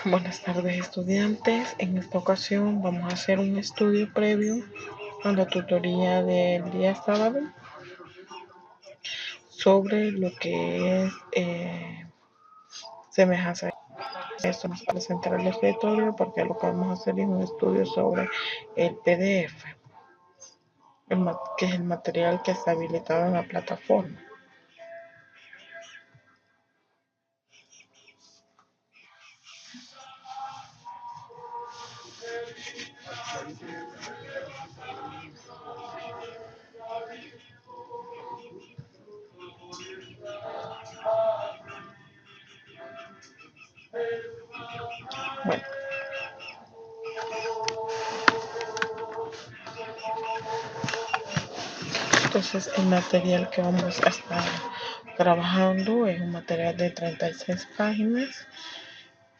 Buenas tardes, estudiantes. En esta ocasión vamos a hacer un estudio previo a la tutoría del día sábado sobre lo que es semejanza. Esto nos va a presentar el escritorio porque lo que vamos a hacer es un estudio sobre el PDF, que es el material que está habilitado en la plataforma. Bueno, entonces el material que vamos a estar trabajando es un material de 36 páginas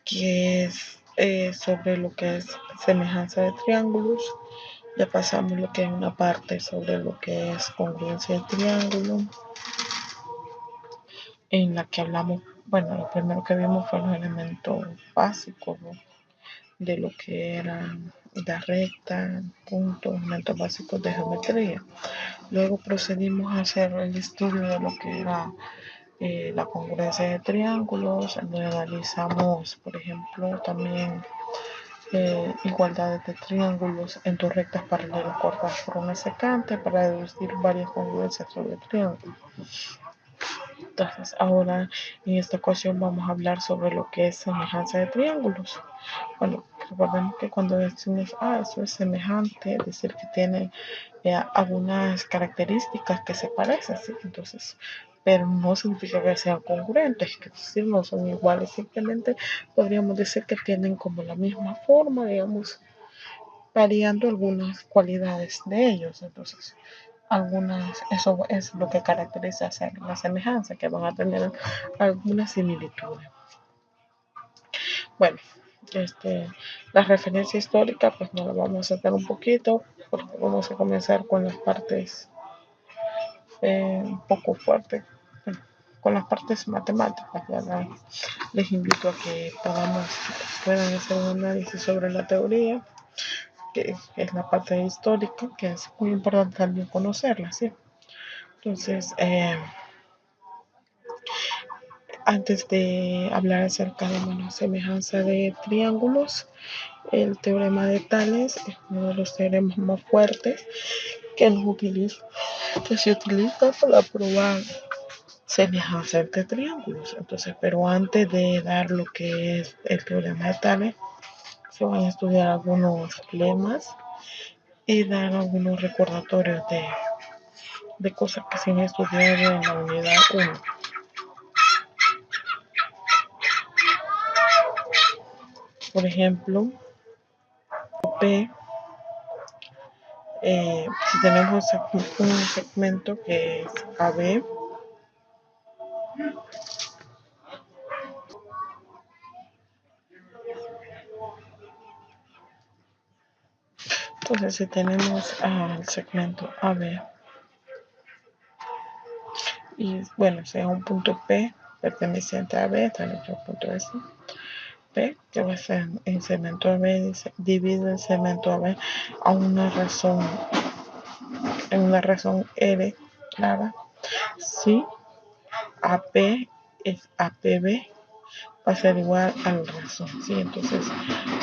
que es sobre lo que es semejanza de triángulos. Ya pasamos lo que es una parte sobre lo que es congruencia de triángulo, en la que hablamos, bueno, lo primero que vimos fue los elementos básicos, ¿no?, de lo que eran la recta, puntos, elementos básicos de geometría. Luego procedimos a hacer el estudio de lo que era la congruencia de triángulos, donde analizamos, por ejemplo, también igualdades de triángulos en dos rectas paralelas cortadas por una secante para deducir varias congruencias sobre el triángulo. Entonces, ahora en esta ocasión vamos a hablar sobre lo que es semejanza de triángulos. Bueno, recordemos que cuando decimos, eso es semejante, es decir, que tiene algunas características que se parecen, ¿sí? Entonces, pero no significa que sean congruentes, es decir, no son iguales, simplemente podríamos decir que tienen como la misma forma, digamos, variando algunas cualidades de ellos. Entonces, eso es lo que caracteriza hacer la semejanza, que van a tener algunas similitudes. Bueno, la referencia histórica, pues nos la vamos a hacer un poquito, porque vamos a comenzar con las partes un poco fuertes, con las partes matemáticas. Ya les invito a que puedan hacer un análisis sobre la teoría, que es la parte histórica, que es muy importante también conocerla, ¿sí? Entonces, antes de hablar acerca de la semejanza de triángulos, el teorema de Tales es uno de los teoremas más fuertes que se utiliza para probar semejanza entre triángulos. Entonces, pero antes de dar lo que es el teorema de Tales, se van a estudiar algunos lemas y dar algunos recordatorios de cosas que se han estudiado en la unidad 1. Por ejemplo, P, si tenemos un segmento que es AB, entonces si tenemos al segmento AB y bueno, sea un punto P perteneciente a B, está en otro punto S, P, que va a ser en segmento AB, divide el segmento AB a una razón, en una razón R clara. Si AP es APB, va a ser igual a la razón, ¿sí? Entonces,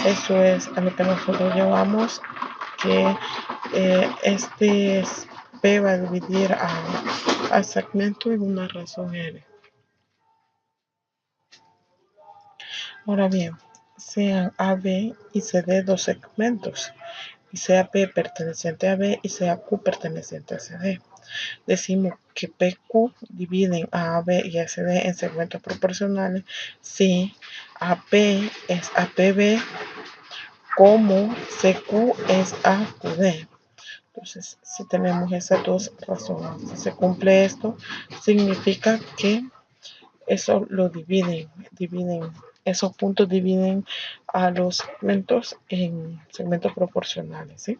eso es a lo que nosotros llamamos que P va a dividir al segmento en una razón R. Ahora bien, sean AB y CD dos segmentos, y sea P perteneciente a B y sea Q perteneciente a CD. Decimos que PQ dividen a AB y a CD en segmentos proporcionales si AP es APB como CQ es AQD. Entonces, si tenemos esas dos razones, si se cumple esto, significa que eso lo dividen, esos puntos dividen a los segmentos en segmentos proporcionales, ¿sí?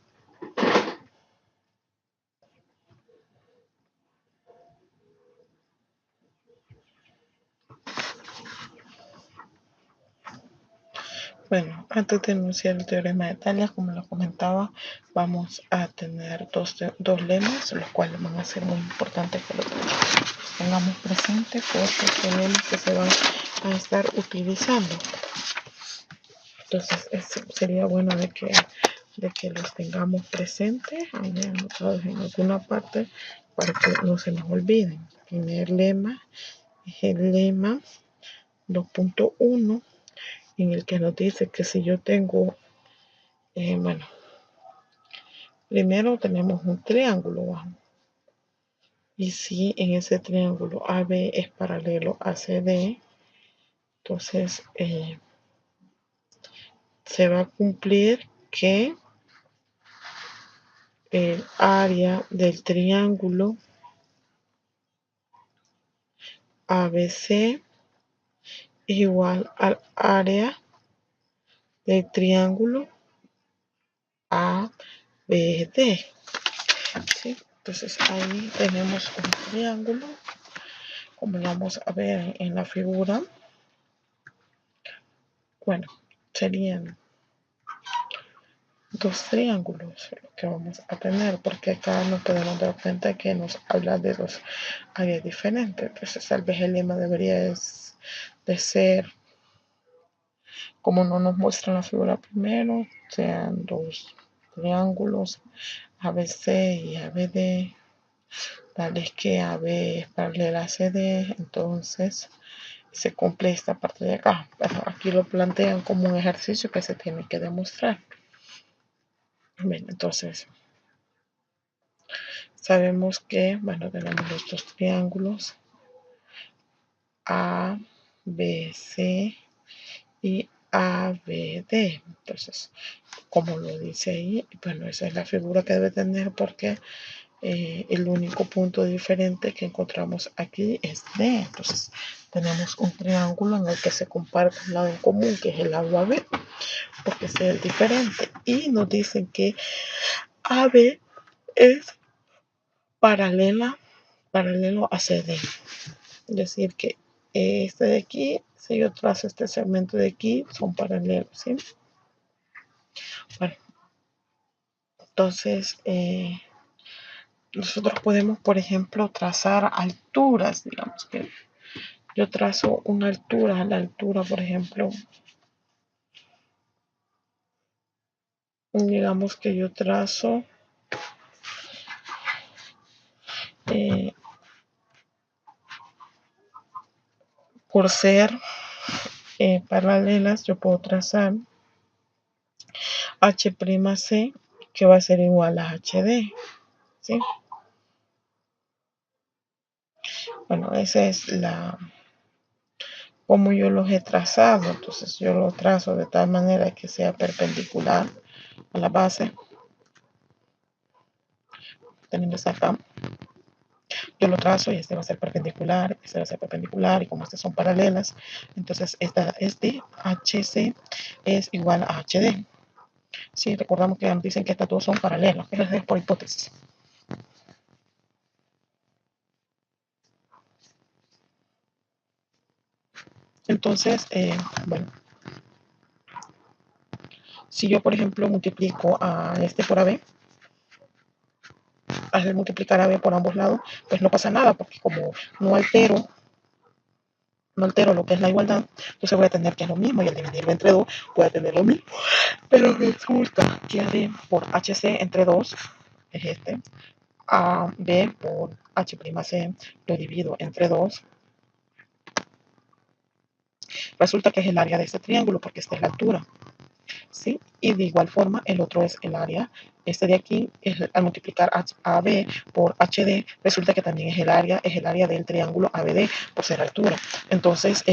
Bueno, antes de enunciar el teorema de Tales, como lo comentaba, vamos a tener dos lemas, los cuales van a ser muy importantes que los tengamos presentes porque son lemas que se van a estar utilizando. Entonces, sería bueno de que los tengamos presentes, anotados en alguna parte, para que no se nos olviden. El primer lema es el lema 2.1, en el que nos dice que si yo tengo, bueno, primero tenemos un triángulo bajo. Y si en ese triángulo AB es paralelo a CD, entonces se va a cumplir que el área del triángulo ABC es igual al área del triángulo ABD. ¿Sí? Entonces ahí tenemos un triángulo, como lo vamos a ver en la figura. Bueno, serían dos triángulos que vamos a tener, porque acá nos podemos dar cuenta que nos habla de dos áreas diferentes. Entonces tal vez el lema debería de ser, como no nos muestra la figura primero, sean dos triángulos ABC y ABD, tal vez que AB es paralela a CD, entonces se cumple esta parte de acá. Pero aquí lo plantean como un ejercicio que se tiene que demostrar. Bien, entonces sabemos que, bueno, tenemos los dos triángulos A, B, C y A, B, D. Entonces, como lo dice ahí, bueno, esa es la figura que debe tener porque el único punto diferente que encontramos aquí es D. Entonces, tenemos un triángulo en el que se comparte un lado en común, que es el lado AB, porque ese es el diferente. Y nos dicen que AB es paralelo a CD. Es decir, que este de aquí, si yo trazo este segmento de aquí, son paralelos, ¿sí? Bueno, entonces nosotros podemos, por ejemplo, trazar alturas, digamos que yo trazo una altura, la altura, por ejemplo, digamos que yo trazo por ser paralelas, yo puedo trazar H'C, que va a ser igual a HD, ¿sí? Bueno, esa es como yo los he trazado. Entonces yo lo trazo de tal manera que sea perpendicular a la base. Tenemos acá, yo lo trazo y este va a ser perpendicular, este va a ser perpendicular, y como estas son paralelas, entonces este HC es igual a HD. Sí, recordamos que nos dicen que estas dos son paralelas, pero es por hipótesis. Entonces, bueno, si yo, por ejemplo, multiplico a este por AB, al multiplicar AB por ambos lados, pues no pasa nada, porque como no altero lo que es la igualdad, entonces voy a tener que es lo mismo, y al dividirlo entre 2 voy a tener lo mismo. Pero resulta que AB por HC entre 2 es este, AB por H'C lo divido entre 2, resulta que es el área de este triángulo, porque esta es la altura. ¿sí? Y de igual forma el otro es el área. Este de aquí, al multiplicar AB por HD, resulta que también es el área del triángulo ABD por ser altura. Entonces,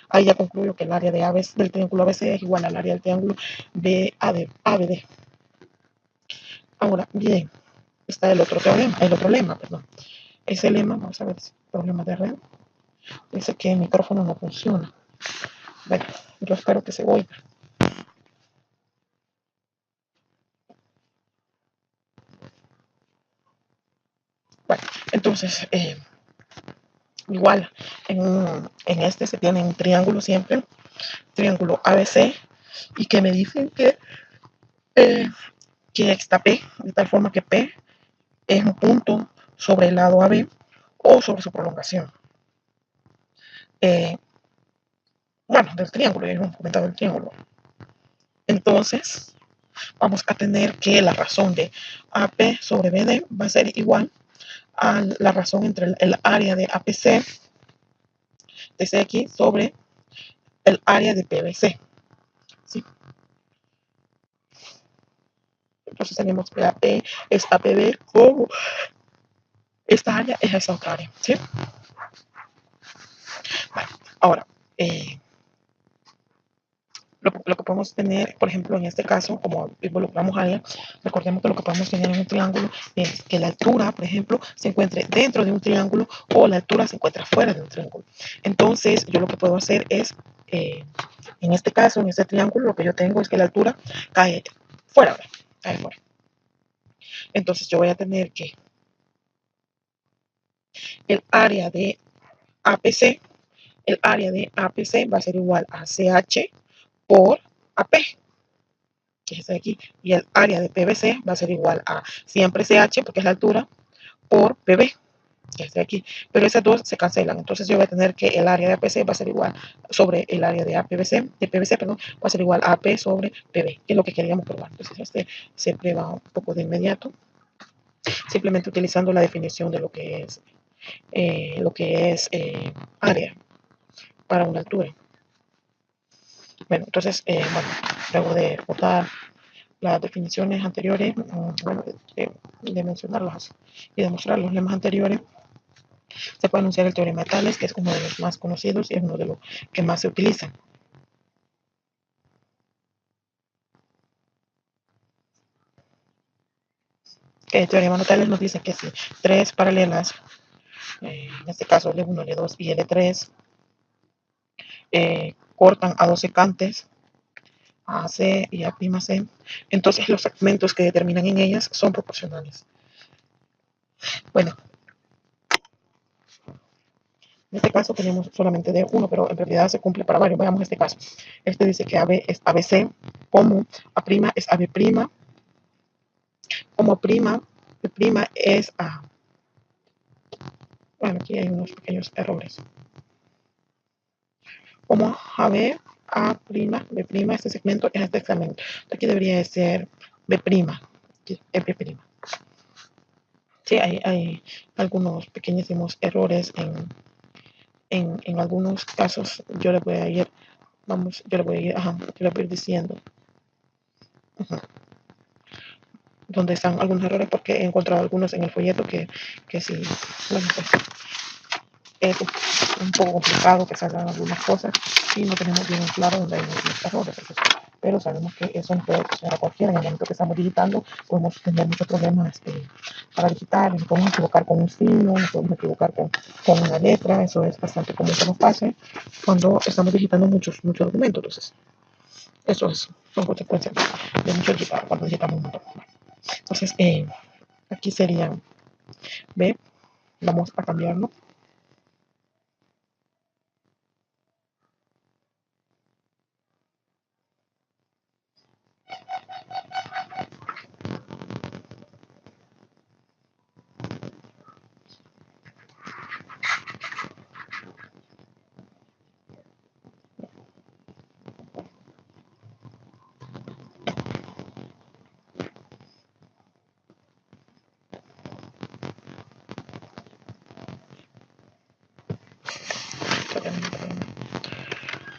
ahí ya concluyo que el área de ABC, del triángulo ABC es igual al área del triángulo ABD. Ahora, bien, está el otro teorema, el otro lema, perdón. Ese lema, vamos a ver si problema de red. Dice que el micrófono no funciona. Bueno, yo espero que se oiga. Bueno, entonces, igual, en este se tiene un triángulo siempre, triángulo ABC, y que me dicen eh, que está P, de tal forma que P es un punto sobre el lado AB o sobre su prolongación. Eh, bueno, del triángulo, ya hemos comentado el triángulo. Entonces, vamos a tener que la razón de AP sobre BD va a ser igual a la razón entre el área de APC de CX sobre el área de PBC. ¿Sí? Entonces tenemos que AP es APB como esta área es esa otra área. ¿Sí? Bueno, ahora, lo que podemos tener, por ejemplo, en este caso, como involucramos área, recordemos que lo que podemos tener en un triángulo es que la altura, por ejemplo, se encuentre dentro de un triángulo o la altura se encuentra fuera de un triángulo. Entonces, yo lo que puedo hacer es, en este caso, en este triángulo, lo que yo tengo es que la altura cae fuera, cae fuera. Entonces, yo voy a tener que el área de APC, el área de APC va a ser igual a CH por AP, que es este de aquí, y el área de PBC va a ser igual a siempre CH, porque es la altura, por PB, que es de aquí. Pero esas dos se cancelan, entonces yo voy a tener que el área de APC va a ser igual sobre el área de APBC, de PBC, perdón, va a ser igual a AP sobre PB, que es lo que queríamos probar. Entonces este se prueba un poco de inmediato, simplemente utilizando la definición de lo que es área para una altura. Bueno, entonces, bueno, luego de botar las definiciones anteriores, bueno, de mencionarlas y demostrar los lemas anteriores, se puede anunciar el teorema de Tales, que es uno de los más conocidos y es uno de los que más se utilizan. El teorema de Tales nos dice que si tres paralelas, en este caso L1, L2 y L3, cortan a dos secantes, a C y a' C, entonces los segmentos que determinan en ellas son proporcionales. Bueno, en este caso tenemos solamente de uno, pero en realidad se cumple para varios. Veamos este caso. Este dice que AB es ABC, como A' es AB', como B' es A. Bueno, aquí hay unos pequeños errores. Como AB, A', B', este segmento es este segmento. Aquí debería de ser B', B'. Sí, hay algunos pequeñísimos errores en algunos casos. Yo le voy a ir, yo le voy a ir, yo le voy a ir diciendo dónde están algunos errores porque he encontrado algunos en el folleto que sí, bueno, pues es un poco complicado que salgan algunas cosas y no tenemos bien claro dónde hay los errores. Pero sabemos que eso no puede pasar a cualquiera. En el momento que estamos digitando, podemos tener muchos problemas para digitar. Nos podemos equivocar con un signo, nos podemos equivocar con una letra. Eso es bastante común que nos pase cuando estamos digitando muchos documentos. Entonces, eso son consecuencias de mucho digitar cuando digitamos un montón. Entonces, aquí sería B. Vamos a cambiarlo.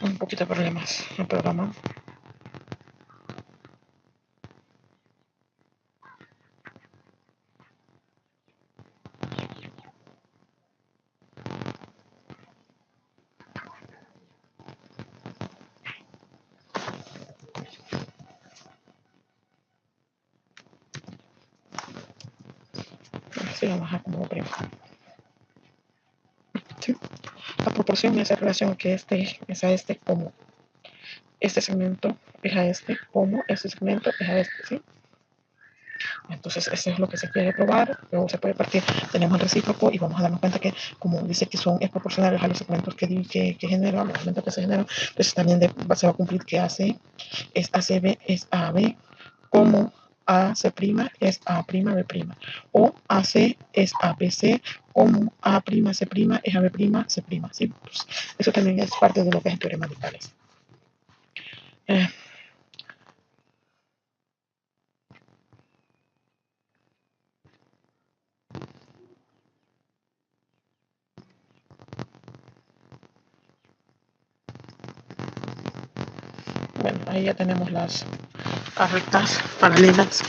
Un poquito de problemas en el programa. y vamos a como prima. ¿Sí? La proporción es en relación a que este es a este como este segmento es a este como este segmento es a este, ¿sí? Entonces, eso es lo que se quiere probar. Luego se puede partir. Tenemos el recíproco y vamos a darnos cuenta que, como dice que son es proporcionales a los segmentos que genera, los segmentos que se generan, entonces también se va a cumplir que AC es ACB es AB, como AC' es A' B', o AC es ABC, como A' C' es AB' C'. ¿Sí? Pues eso también es parte de lo que es el teorema de Tales. Eh, bueno, ahí ya tenemos las rectas paralelas.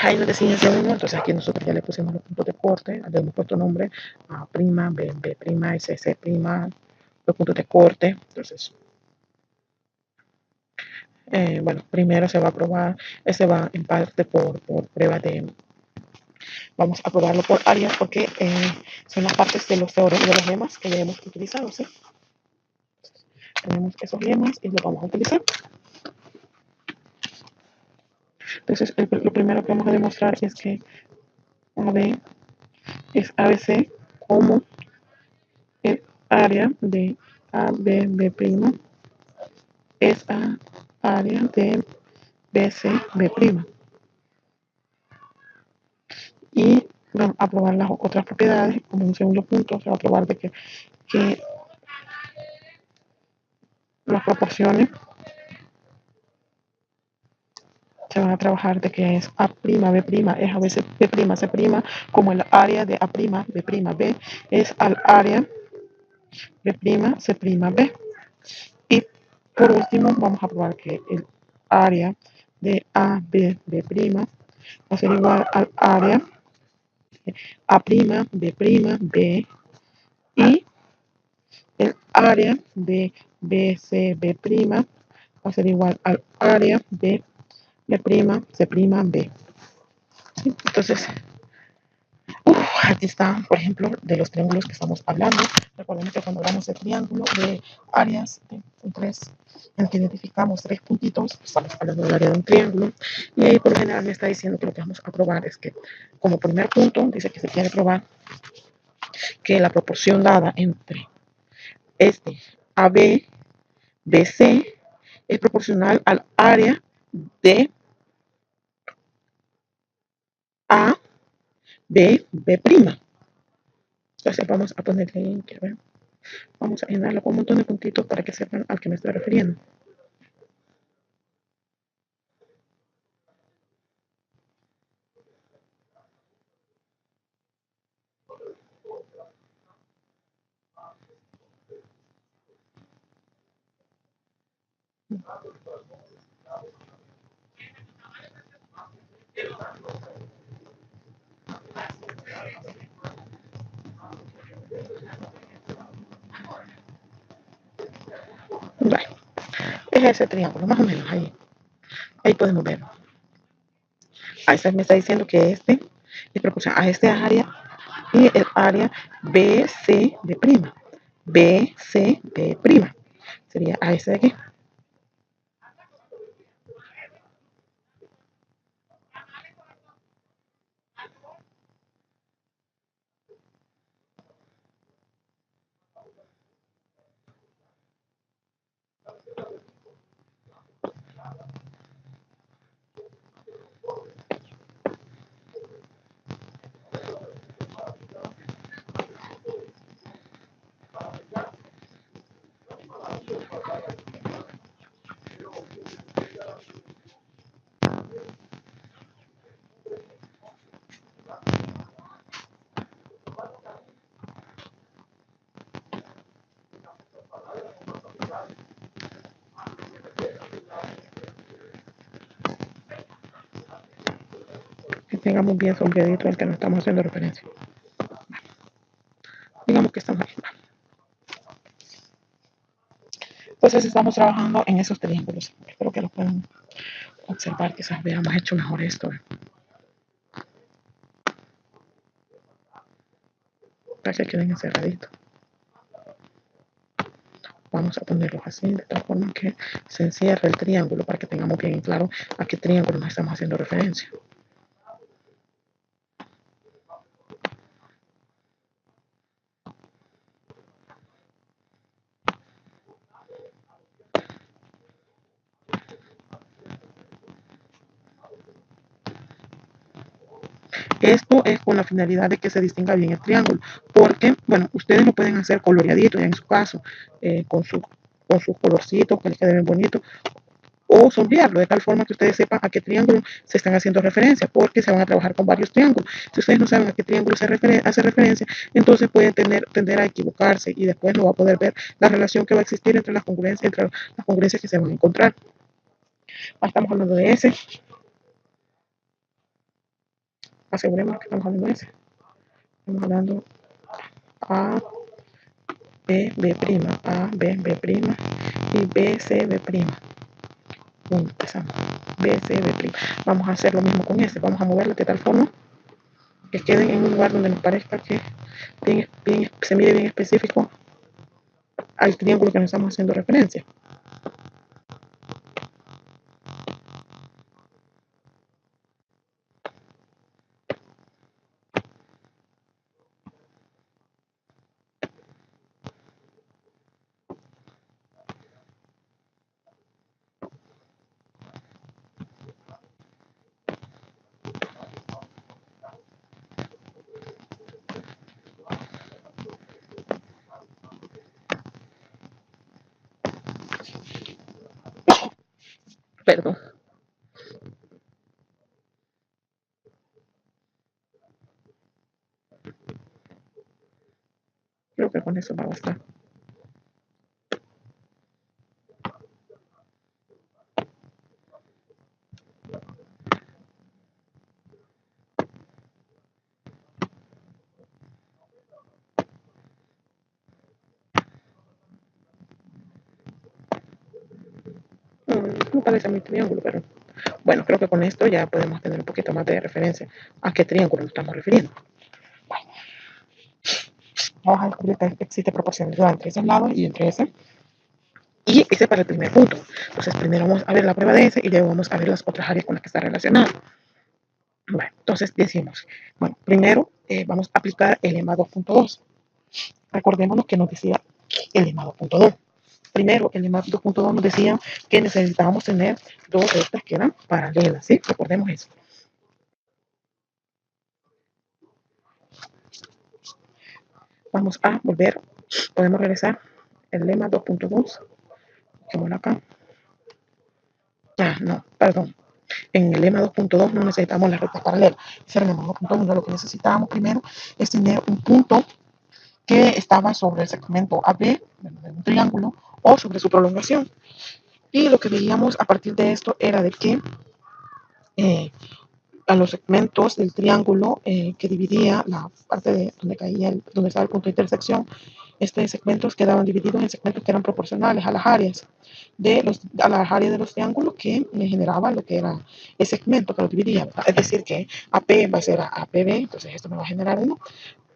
Ahí nos decía ese uno, entonces aquí nosotros ya le pusimos los puntos de corte, le hemos puesto nombre A', B', B', C', C', los puntos de corte. Entonces, bueno, primero se va a probar, este va en parte por prueba de, vamos a probarlo por áreas porque son las partes de los teoremas, de los lemas que ya hemos utilizado, ¿sí? Tenemos esos lemas y los vamos a utilizar. Entonces, lo primero que vamos a demostrar es que AB es ABC como el área de ABB' es a área de BCB'. Y vamos a probar las otras propiedades, como en un segundo punto, se va a probar de que las proporciones se van a trabajar de que es A', B', es a veces B', C', como el área de A', B', B es al área B', C', B. Y por último, vamos a probar que el área de A, B, B' va a ser igual al área A', B', B y el área de BCB' va a ser igual al área de B', C', B. Entonces, aquí está, por ejemplo, de los triángulos que estamos hablando. Recordemos que cuando hablamos de triángulo de áreas de tres, en el que identificamos tres puntitos, estamos hablando del área de un triángulo. Y ahí por lo general me está diciendo que lo que vamos a probar es que, como primer punto, dice que se quiere probar que la proporción dada entre este AB, BC, es proporcional al área de A, B, B'. Entonces vamos a ponerle ahí, quiero ver. Vamos a llenarlo con un montón de puntitos para que sepan al que me estoy refiriendo. Bueno, es ese triángulo, más o menos ahí. Ahí podemos ver. Ahí me está diciendo que este es proporcional a este área y el área BCB'. BCB'. Sería a ese de aquí. Que tengamos bien sombreadito al que nos estamos haciendo referencia. Digamos que estamos aquí. Entonces estamos trabajando en esos triángulos. Espero que lo puedan observar, quizás veamos hecho mejor esto. para que queden encerraditos. Vamos a ponerlos así, de tal forma que se encierre el triángulo para que tengamos bien claro a qué triángulo nos estamos haciendo referencia. Esto es con la finalidad de que se distinga bien el triángulo, porque, bueno, ustedes lo pueden hacer coloreadito, ya en su caso, con sus colorcitos, que les quede bien bonito, o sombrearlo de tal forma que ustedes sepan a qué triángulo se están haciendo referencia, porque se van a trabajar con varios triángulos. Si ustedes no saben a qué triángulo hace referencia, entonces pueden tender a equivocarse y después no va a poder ver la relación que va a existir entre las congruencias que se van a encontrar. Estamos hablando de ese. Aseguremos que estamos hablando de ese. Estamos hablando A, B, B', A, B, B' y B, C, B'. Empezamos. B, C, B'. Vamos a hacer lo mismo con este. Vamos a moverlo de tal forma que queden en un lugar donde nos parezca que se mire bien específico al triángulo que nos estamos haciendo referencia. Perdón. Creo que con eso va a bastar. No parece mi triángulo, pero bueno, creo que con esto ya podemos tener un poquito más de referencia a qué triángulo nos estamos refiriendo. Vamos a descubrir que existe proporcionalidad entre esos lados y entre ese. Y ese para el primer punto. Entonces, primero vamos a ver la prueba de ese y luego vamos a ver las otras áreas con las que está relacionado. Bueno, entonces decimos, bueno, primero vamos a aplicar el lema 2.2. Recordémonos que nos decía el lema 2.2. Primero, el lema 2.2 nos decía que necesitábamos tener dos rectas que eran paralelas, ¿sí? Recordemos eso. Vamos a volver, podemos regresar el lema 2.2. Dejémoslo acá. No, perdón. En el lema 2.2 no necesitamos las rectas paralelas. Ese era el lema 2.1. Lo que necesitábamos primero es tener un punto que estaba sobre el segmento AB de un triángulo o sobre su prolongación. Y lo que veíamos a partir de esto era de que a los segmentos del triángulo que dividía la parte de donde estaba el punto de intersección, estos segmentos quedaban divididos en segmentos que eran proporcionales a las áreas de los triángulos que me generaban lo que era el segmento que lo dividía. Es decir, que AP va a ser a APB, entonces esto me va a generar 1,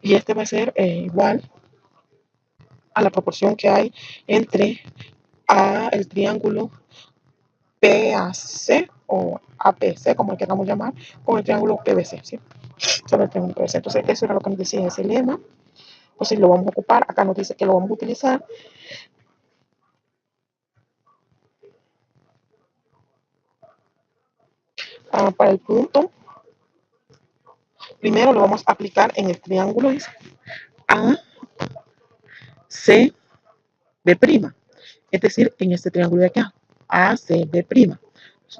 y este va a ser igual a la proporción que hay entre el triángulo PAC o APC, como le queramos llamar, con el triángulo PBC, ¿sí? Sobre el triángulo PBC. Entonces, eso era lo que nos decía ese lema. Entonces, lo vamos a ocupar. Acá nos dice que lo vamos a utilizar. Para el punto, primero lo vamos a aplicar en el triángulo ACB'. Es decir, en este triángulo de acá, ACB'.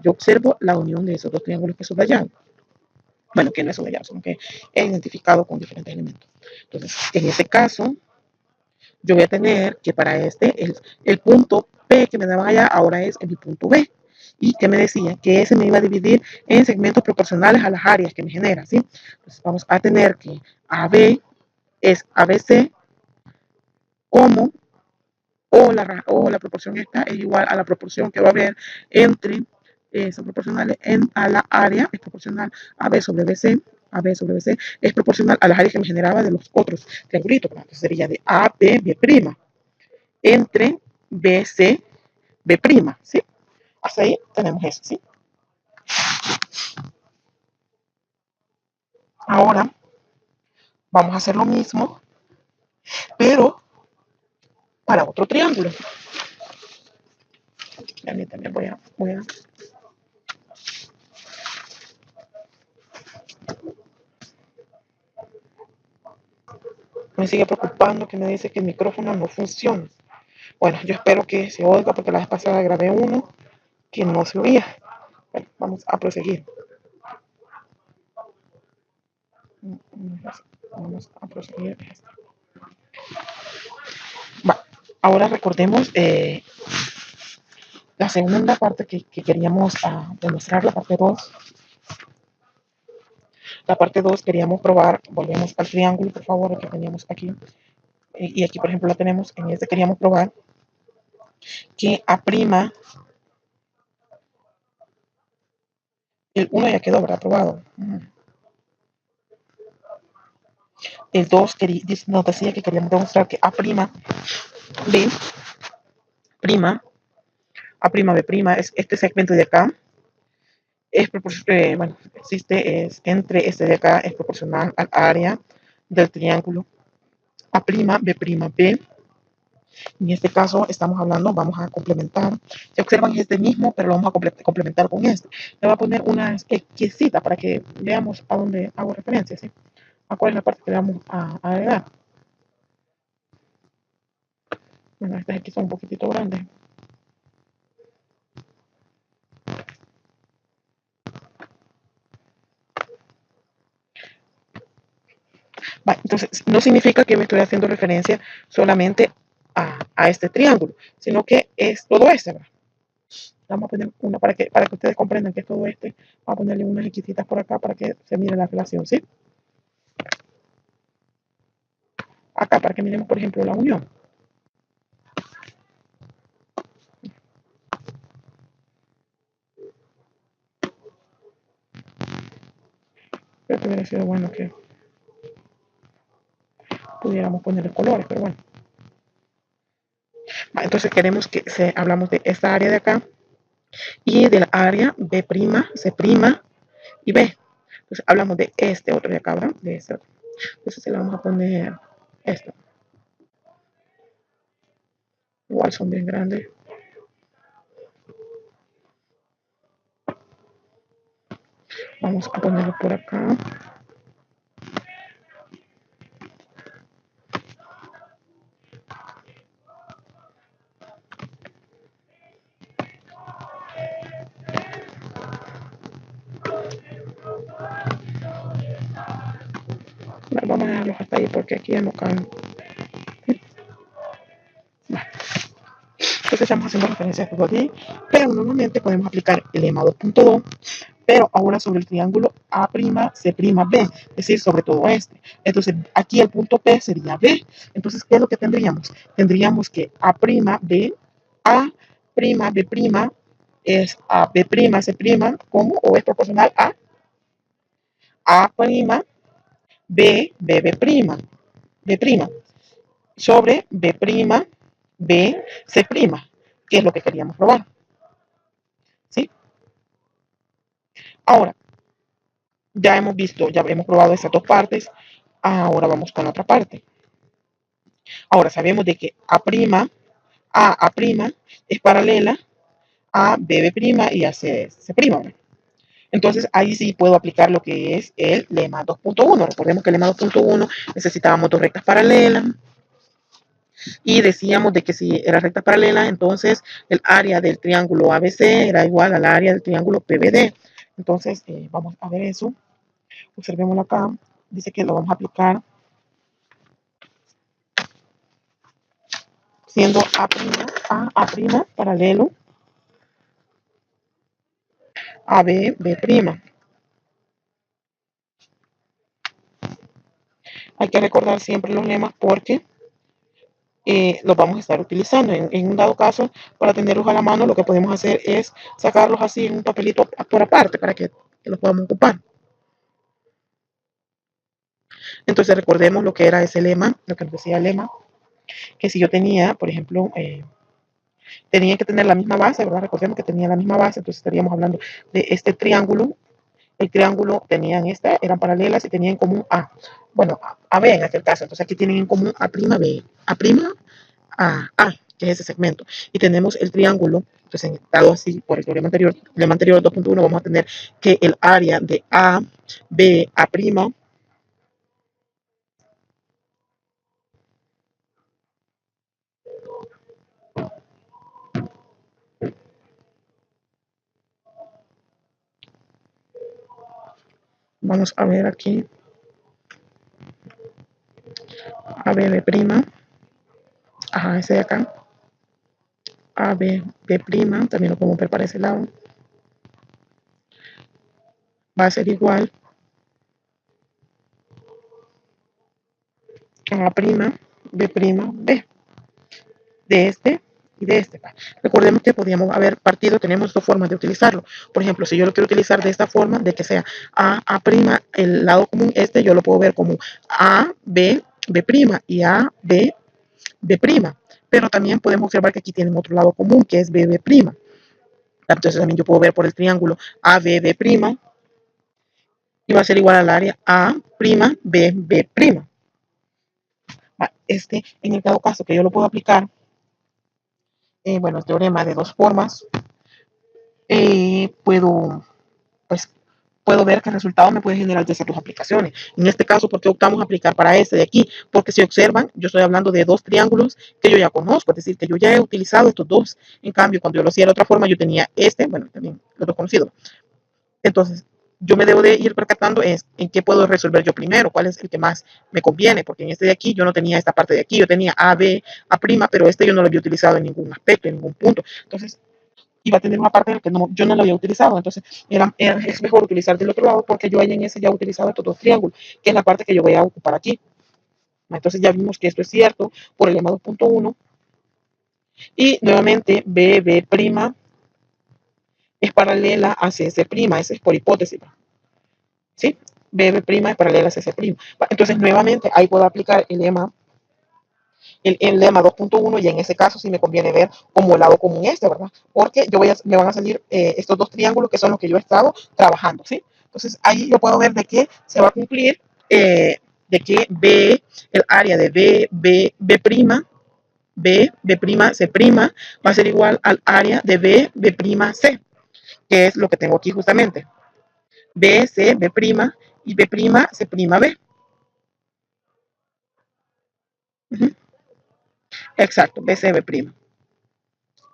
Yo observo la unión de esos dos triángulos que subrayaron. Bueno, que no es subrayado, sino que he identificado con diferentes elementos. Entonces, en este caso, yo voy a tener que para el punto P que me daban allá ahora es el punto B. Y que me decía que ese me iba a dividir en segmentos proporcionales a las áreas que me genera, ¿sí? Entonces vamos a tener que AB es ABC como o la proporción esta es igual a la proporción que va a haber entre son proporcionales a la área, es proporcional AB sobre BC, AB sobre BC es proporcional a las áreas que me generaba de los otros triangulitos. Entonces sería de AB, B', entre BC, B', ¿sí? Hasta ahí tenemos eso, ¿sí? Ahora vamos a hacer lo mismo, pero para otro triángulo. También voy a me sigue preocupando que me dice que el micrófono no funciona. Bueno, yo espero que se oiga porque la vez pasada grabé uno que no se oía. Bueno, vamos a proseguir. Vamos a proseguir. Va. Ahora recordemos la segunda parte que queríamos demostrar, la parte 2. La parte 2 queríamos probar, volvemos al triángulo, por favor, el que teníamos aquí. Y aquí, por ejemplo, la tenemos. En este queríamos probar que A', el 1 ya quedó, ¿verdad? Probado. El 2 nos decía que queríamos demostrar que A', B', A', B', es este segmento de acá. Es bueno, es entre este de acá, es proporcional al área del triángulo A', B', B. En este caso estamos hablando, vamos a complementar. Se observan este mismo, pero lo vamos a complementar con este. Le voy a poner una exquisita para que veamos a dónde hago referencia, ¿sí? A cuál es la parte que le vamos a agregar. Bueno, estas aquí son un poquitito grandes. Vale, entonces, no significa que me estoy haciendo referencia solamente a este triángulo, sino que es todo este, ¿verdad? Vamos a poner una para que ustedes comprendan que es todo este. Vamos a ponerle unas chiquititas por acá para que se mire la relación, ¿sí? Acá, para que miremos, por ejemplo, la unión. Creo que hubiera sido bueno que pudiéramos ponerle colores, pero bueno. Entonces queremos que hablamos de esta área de acá y de la área B', C' y B. Entonces hablamos de este otro de acá, ¿verdad? De este otro. Entonces le vamos a poner esto. Igual son bien grandes. Vamos a ponerlo por acá. Vamos a dejarlos hasta ahí porque aquí ya no caen. Entonces estamos haciendo referencia a esto aquí, pero normalmente podemos aplicar el lema 2.2, pero ahora sobre el triángulo A', C', B, es decir, sobre todo este. Entonces aquí el punto P sería B. Entonces, ¿qué es lo que tendríamos? Tendríamos que A', B, A', B' es A, B', C', ¿cómo? O es proporcional a A', B, B', sobre B', B, C', que es lo que queríamos probar. ¿Sí? Ahora, ya hemos visto, ya hemos probado estas dos partes. Ahora vamos con la otra parte. Ahora sabemos de que A', A', es paralela a B', y a C'. Entonces ahí sí puedo aplicar lo que es el lema 2.1. Recordemos que el lema 2.1 necesitábamos dos rectas paralelas. Y decíamos de que si era recta paralela, entonces el área del triángulo ABC era igual al área del triángulo PBD. Entonces, vamos a ver eso. Observémoslo acá. Dice que lo vamos a aplicar siendo A', paralelo a B'. Hay que recordar siempre los lemas porque los vamos a estar utilizando. En un dado caso, para tenerlos a la mano, lo que podemos hacer es sacarlos así en un papelito por aparte para que los podamos ocupar. Entonces recordemos lo que era ese lema, lo que nos decía el lema, que si yo tenía, por ejemplo, tenía que tener la misma base, ¿verdad? Recordemos que tenía la misma base, entonces estaríamos hablando de este triángulo. El triángulo tenían esta, eran paralelas y tenían en común A. Bueno, a B en aquel caso. Entonces aquí tienen en común A', B, A, que es ese segmento. Y tenemos el triángulo, entonces dado así por el teorema anterior 2.1, vamos a tener que el área de A, B, A', vamos a ver aquí, A, B, B', ajá, ese de acá, A, B, B', también lo podemos ver para ese lado, va a ser igual a', B', B, de este y de este. Recordemos que podríamos haber partido, tenemos dos formas de utilizarlo. Por ejemplo, si yo lo quiero utilizar de esta forma, de que sea A', el lado común este, yo lo puedo ver como A, B, B' y A, B, B'. Pero también podemos observar que aquí tienen otro lado común, que es B, B'. Entonces también yo puedo ver por el triángulo A, B, B' y va a ser igual al área A', B, B'. En el dado caso que yo lo puedo aplicar, bueno, el teorema de dos formas, puedo, pues, puedo ver que el resultado me puede generar de esas dos aplicaciones. En este caso, ¿por qué optamos a aplicar para este de aquí? Porque si observan, yo estoy hablando de dos triángulos que yo ya conozco, es decir, que yo ya he utilizado estos dos. En cambio, cuando yo lo hacía de otra forma, yo tenía este, bueno, también los dos conocidos. Entonces, yo me debo de ir percatando es en qué puedo resolver yo primero, cuál es el que más me conviene, porque en este de aquí yo no tenía esta parte de aquí, yo tenía A, B, A', pero este yo no lo había utilizado en ningún aspecto, en ningún punto. Entonces, iba a tener una parte en la que no, yo no lo había utilizado. Entonces, es mejor utilizar del otro lado porque yo ahí en ese ya he utilizado estos dos triángulos, que es la parte que yo voy a ocupar aquí. Entonces, ya vimos que esto es cierto por el lema 2.1. Y nuevamente, B', es paralela a CS', ese es por hipótesis. ¿Sí? B' es paralela a CS'. Entonces, nuevamente, ahí puedo aplicar el lema 2.1 y en ese caso sí me conviene ver como el lado común este, ¿verdad? Porque me van a salir estos dos triángulos que son los que yo he estado trabajando, ¿sí? Entonces ahí yo puedo ver de qué se va a cumplir, de que B, el área de C', va a ser igual al área de B', que es lo que tengo aquí justamente. B, C, B' y B', C', B. Uh -huh. Exacto, B, C, B'.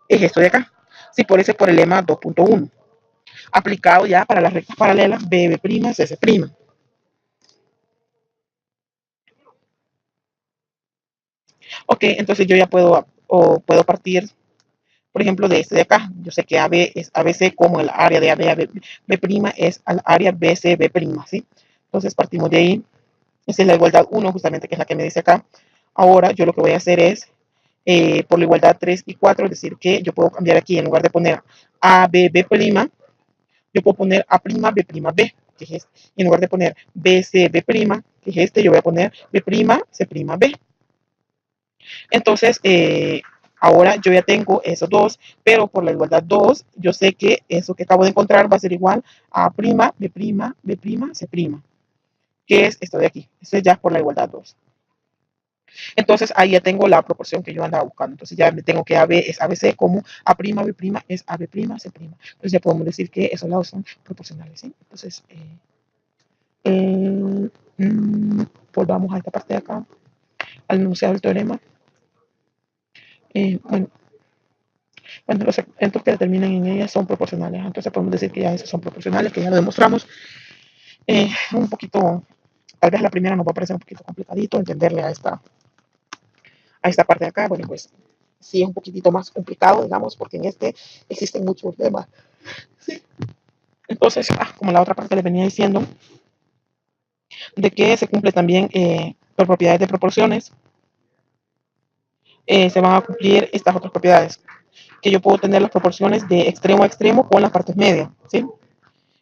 Es esto de acá. Sí, por eso es por el lema 2.1. Aplicado ya para las rectas paralelas B', C'. Ok, entonces yo ya puedo partir, por ejemplo, de este de acá. Yo sé que AB es ABC como el área de AB a B', es al área BC, B', ¿sí? Entonces partimos de ahí. Esa es la igualdad 1, justamente, que es la que me dice acá. Ahora yo lo que voy a hacer es, por la igualdad 3 y 4, es decir, que yo puedo cambiar aquí, en lugar de poner AB, B', yo puedo poner A', B', que es este. Y en lugar de poner BC, B', que es este, yo voy a poner B', C', B. Entonces, ahora yo ya tengo esos dos, pero por la igualdad 2, yo sé que eso que acabo de encontrar va a ser igual a B', B', C', que es esto de aquí. Eso es ya por la igualdad 2. Entonces, ahí ya tengo la proporción que yo andaba buscando. Entonces, ya me tengo que AB es ABC como A', B' es AB', C'. Entonces, ya podemos decir que esos lados son proporcionales, ¿sí? Entonces, eh, volvamos a esta parte de acá, al enunciado del teorema. Bueno, los segmentos que determinan en ella son proporcionales. Entonces podemos decir que ya esos son proporcionales, que ya lo demostramos. Un poquito, tal vez la primera nos va a parecer un poquito complicadito entenderle a esta parte de acá. Bueno, pues sí es un poquitito más complicado, digamos, porque en este existen muchos temas. Sí. Entonces, como la otra parte les venía diciendo, de que se cumple también por propiedades de proporciones, se van a cumplir estas otras propiedades, que yo puedo tener las proporciones de extremo a extremo con las partes medias, ¿sí?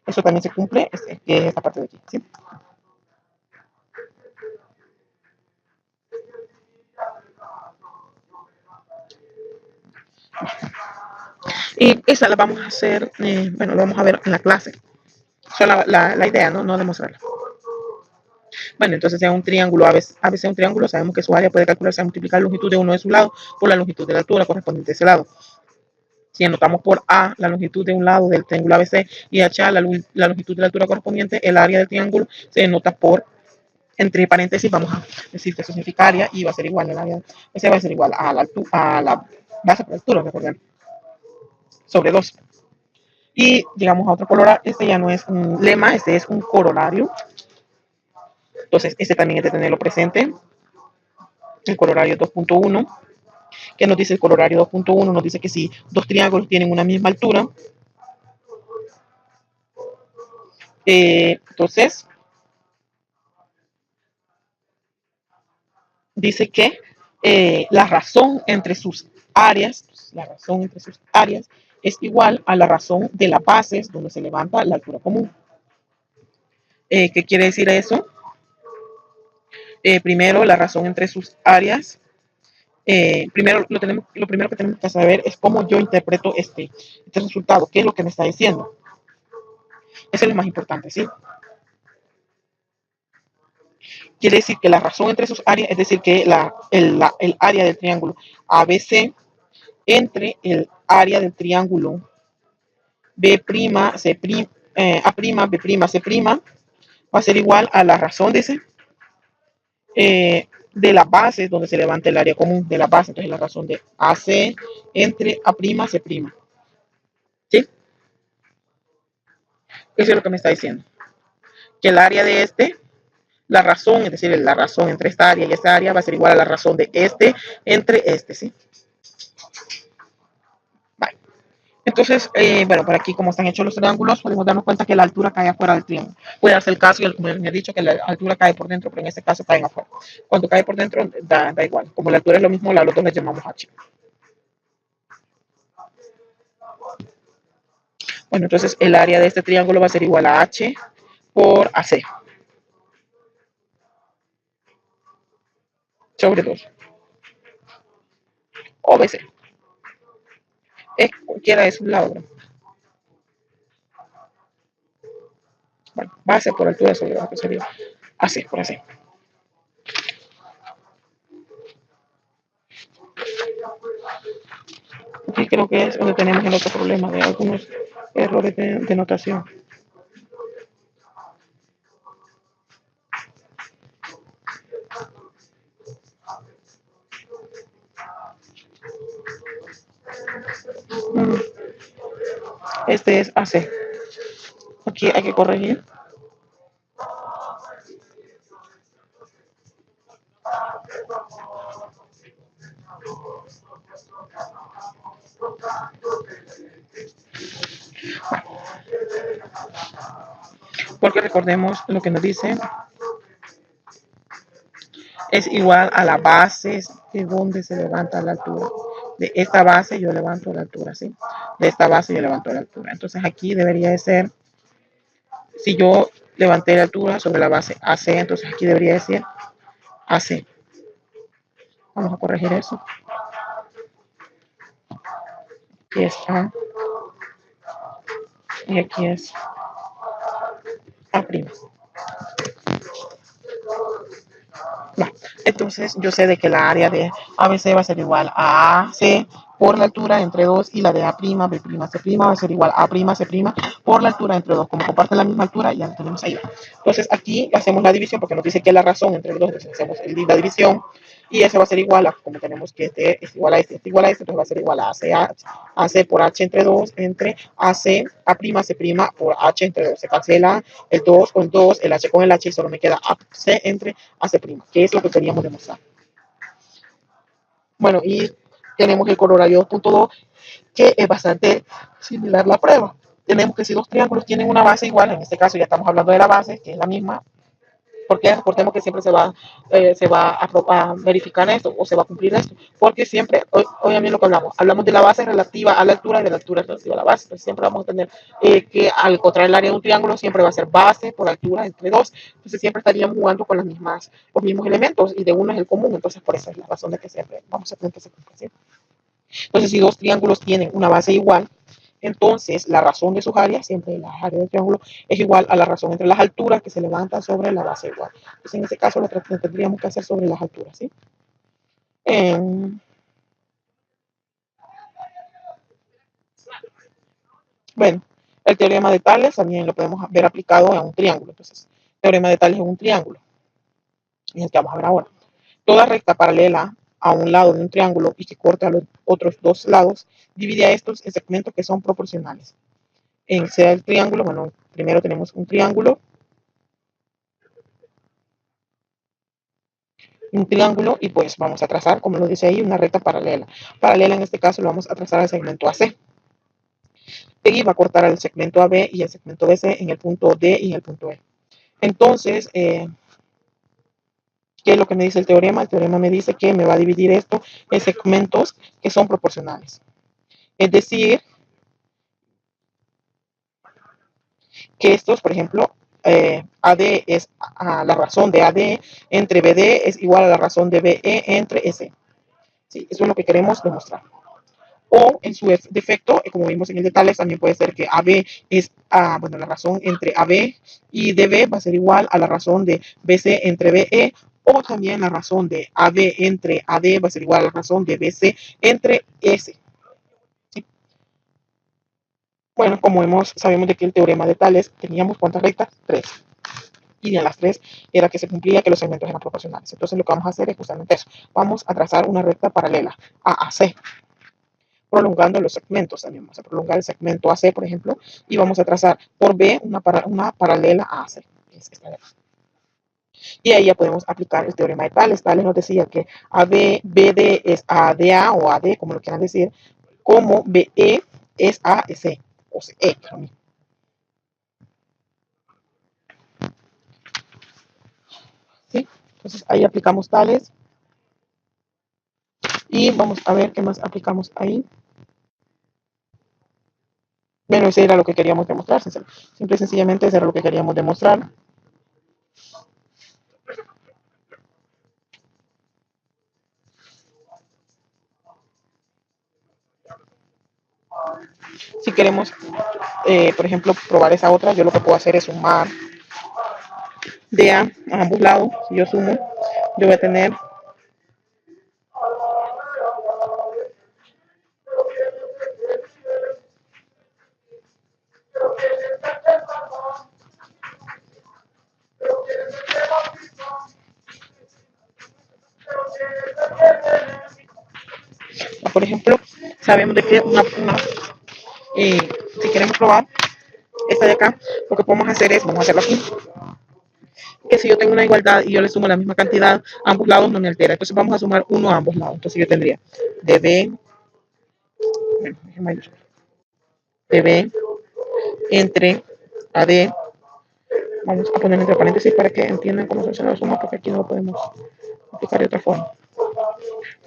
Eso también se cumple, que es esta parte de aquí, ¿sí? Y esa la vamos a hacer, bueno, lo vamos a ver en la clase. Solo la idea, ¿no? No demostrarla. Bueno, entonces sea un triángulo, ABC un triángulo, sabemos que su área puede calcularse a multiplicar la longitud de uno de su lado por la longitud de la altura correspondiente a ese lado. Si anotamos por A la longitud de un lado del triángulo ABC y HA la longitud de la altura correspondiente, el área del triángulo se denota por, entre paréntesis, vamos a decir que eso significa área y va a ser igual, el área ese va a ser igual a la base por altura, recordemos, sobre 2. Y llegamos a otro color, este ya no es un lema, este es un corolario. Entonces, este también hay que tenerlo presente. El corolario 2.1. ¿Qué nos dice el corolario 2.1? Nos dice que si dos triángulos tienen una misma altura, entonces dice que la razón entre sus áreas es igual a la razón de las bases donde se levanta la altura común. ¿Qué quiere decir eso? Primero, la razón entre sus áreas. Lo primero que tenemos que saber es cómo yo interpreto este resultado, qué es lo que me está diciendo. Eso es lo más importante, ¿sí? Quiere decir que la razón entre sus áreas, es decir, que el área del triángulo ABC entre el área del triángulo B', C', A', B', C', va a ser igual a la razón de las bases donde se levanta el área común de la base. Entonces, la razón de AC entre A', C'. ¿Sí? Eso es lo que me está diciendo. Que el área de la razón, es decir, la razón entre esta área y esta área va a ser igual a la razón de este entre este, ¿sí? Vale. Entonces, bueno, por aquí como están hechos los triángulos, podemos darnos cuenta que la altura cae afuera del triángulo. Puede darse el caso, y como les he dicho, que la altura cae por dentro, pero en este caso caen afuera. Cuando cae por dentro, da igual. Como la altura es lo mismo, la otros le llamamos h. Bueno, entonces el área de este triángulo va a ser igual a h por AC. Sobre 2. O BC. Es cualquiera de sus lados. Bueno, base por altura sobre bajo sería así, por así. Aquí creo que es donde tenemos el otro problema de algunos errores de notación. Este es AC. Aquí hay que corregir. Porque recordemos lo que nos dice es igual a la base de donde se levanta la altura. De esta base yo levanto la altura, ¿sí? De esta base yo levanto la altura. Entonces aquí debería de ser, si yo levanté la altura sobre la base AC, entonces aquí debería decir AC. Vamos a corregir eso. Aquí es A. Y aquí es A'. No. Entonces yo sé de que la área de ABC va a ser igual a AC por la altura entre 2 y la de A', B', C' va a ser igual a A', C' por la altura entre 2. Como comparten la misma altura, ya lo tenemos ahí. Entonces aquí hacemos la división porque nos dice que es la razón entre los dos. Entonces hacemos la división y ese va a ser igual a, como tenemos que este es igual a este igual a este, entonces va a ser igual a AC por H entre 2 entre AC, A', C' por H entre 2. Se cancela el 2 con 2, el H con el H y solo me queda AC entre AC', que es lo que queríamos demostrar. Bueno, y tenemos el corolario 2.2, que es bastante similar a la prueba. Tenemos que si dos triángulos tienen una base igual, en este caso ya estamos hablando de la base, que es la misma, porque recordemos que siempre se va a verificar esto o se va a cumplir esto, porque siempre, hoy a mí lo que hablamos de la base relativa a la altura y de la altura relativa a la base, entonces siempre vamos a tener que al encontrar el área de un triángulo siempre va a ser base por altura entre dos, entonces siempre estaríamos jugando con los mismos elementos y de uno es el común, entonces por eso es la razón de que siempre vamos a tener que se cumpla, ¿sí? Entonces, si dos triángulos tienen una base igual, entonces la razón de sus áreas, siempre la área del triángulo, es igual a la razón entre las alturas que se levantan sobre la base igual. Entonces, en este caso, lo tendríamos que hacer sobre las alturas, ¿sí? En, bueno, el teorema de Tales también lo podemos ver aplicado en un triángulo. Entonces, el teorema de Tales es un triángulo, en el que vamos a ver ahora. Toda recta paralela a un lado de un triángulo y que corte a los otros dos lados, divide a estos en segmentos que son proporcionales. En sea el triángulo, bueno, primero tenemos un triángulo y pues vamos a trazar, como lo dice ahí, una recta paralela. Paralela en este caso lo vamos a trazar al segmento AC. Y va a cortar al segmento AB y el segmento BC en el punto D y en el punto E. Entonces, ¿qué es lo que me dice el teorema? El teorema me dice que me va a dividir esto en segmentos que son proporcionales. Es decir, que estos, por ejemplo, AD es a la razón de AD entre BD es igual a la razón de BE entre S. ¿Sí? Eso es lo que queremos demostrar. O en su defecto, como vimos en el de Tales, también puede ser que AB es, bueno, la razón entre AB y DB va a ser igual a la razón de BC entre BE, o también la razón de AB entre AD va a ser igual a la razón de BC entre S. ¿Sí? Bueno, como sabemos de que el teorema de Tales, teníamos ¿cuántas rectas? 3. Y de las 3 era que se cumplía que los segmentos eran proporcionales. Entonces lo que vamos a hacer es justamente eso. Vamos a trazar una recta paralela a AC, prolongando los segmentos. También vamos a prolongar el segmento AC, por ejemplo, y vamos a trazar por B una paralela a AC. Y ahí ya podemos aplicar el teorema de Tales. Tales nos decía que AB, BD es ADA o AD, como lo quieran decir, como BE es AC o CE. ¿Sí? Entonces ahí aplicamos Tales y vamos a ver qué más aplicamos ahí. Bueno, eso era lo que queríamos demostrar. Simple y sencillamente eso era lo que queríamos demostrar. Si queremos, por ejemplo, probar esa otra, yo lo que puedo hacer es sumar de a ambos lados. Si yo sumo, yo voy a tener por ejemplo, sabemos de que si queremos probar esta de acá, lo que podemos hacer es, vamos a hacerlo aquí, que si yo tengo una igualdad y yo le sumo la misma cantidad a ambos lados, no me altera. Entonces vamos a sumar uno a ambos lados. Entonces yo tendría db, bueno, db entre ad, vamos a poner entre paréntesis para que entiendan cómo se hace la suma, porque aquí no lo podemos aplicar de otra forma,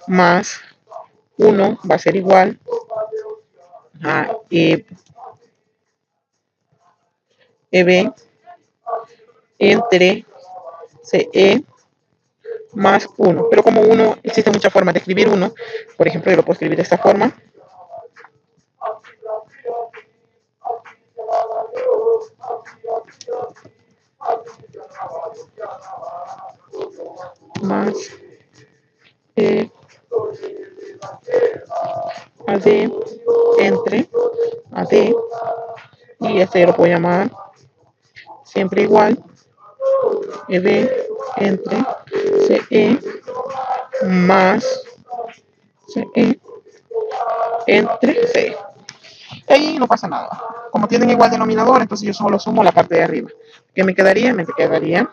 más 1 va a ser igual a EB entre CE más 1. Pero como 1, existen muchas formas de escribir 1. Por ejemplo, yo lo puedo escribir de esta forma. Más AD entre AD. Y este yo lo puedo llamar siempre igual EB entre CE más CE entre C. Ahí no pasa nada. Como tienen igual denominador, entonces yo solo sumo la parte de arriba. ¿Qué me quedaría? Me quedaría